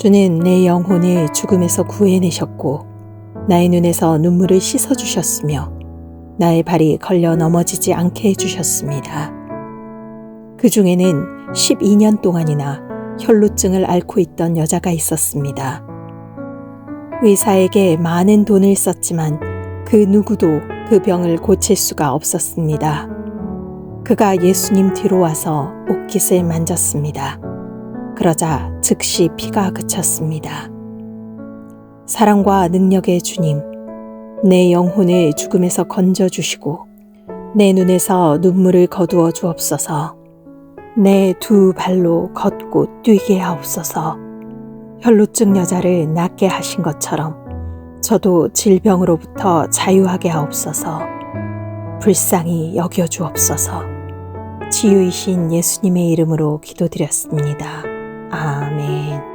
주는 내 영혼을 죽음에서 구해내셨고 나의 눈에서 눈물을 씻어주셨으며 나의 발이 걸려 넘어지지 않게 해주셨습니다. 그 중에는 12년 동안이나 혈루증을 앓고 있던 여자가 있었습니다. 의사에게 많은 돈을 썼지만 그 누구도 그 병을 고칠 수가 없었습니다. 그가 예수님 뒤로 와서 옷깃을 만졌습니다. 그러자 즉시 피가 그쳤습니다. 사랑과 능력의 주님, 내 영혼을 죽음에서 건져주시고 내 눈에서 눈물을 거두어 주옵소서. 내 두 발로 걷고 뛰게 하옵소서. 혈루증 여자를 낫게 하신 것처럼 저도 질병으로부터 자유하게 하옵소서. 불쌍히 여겨 주옵소서. 치유이신 예수님의 이름으로 기도드렸습니다. 아멘.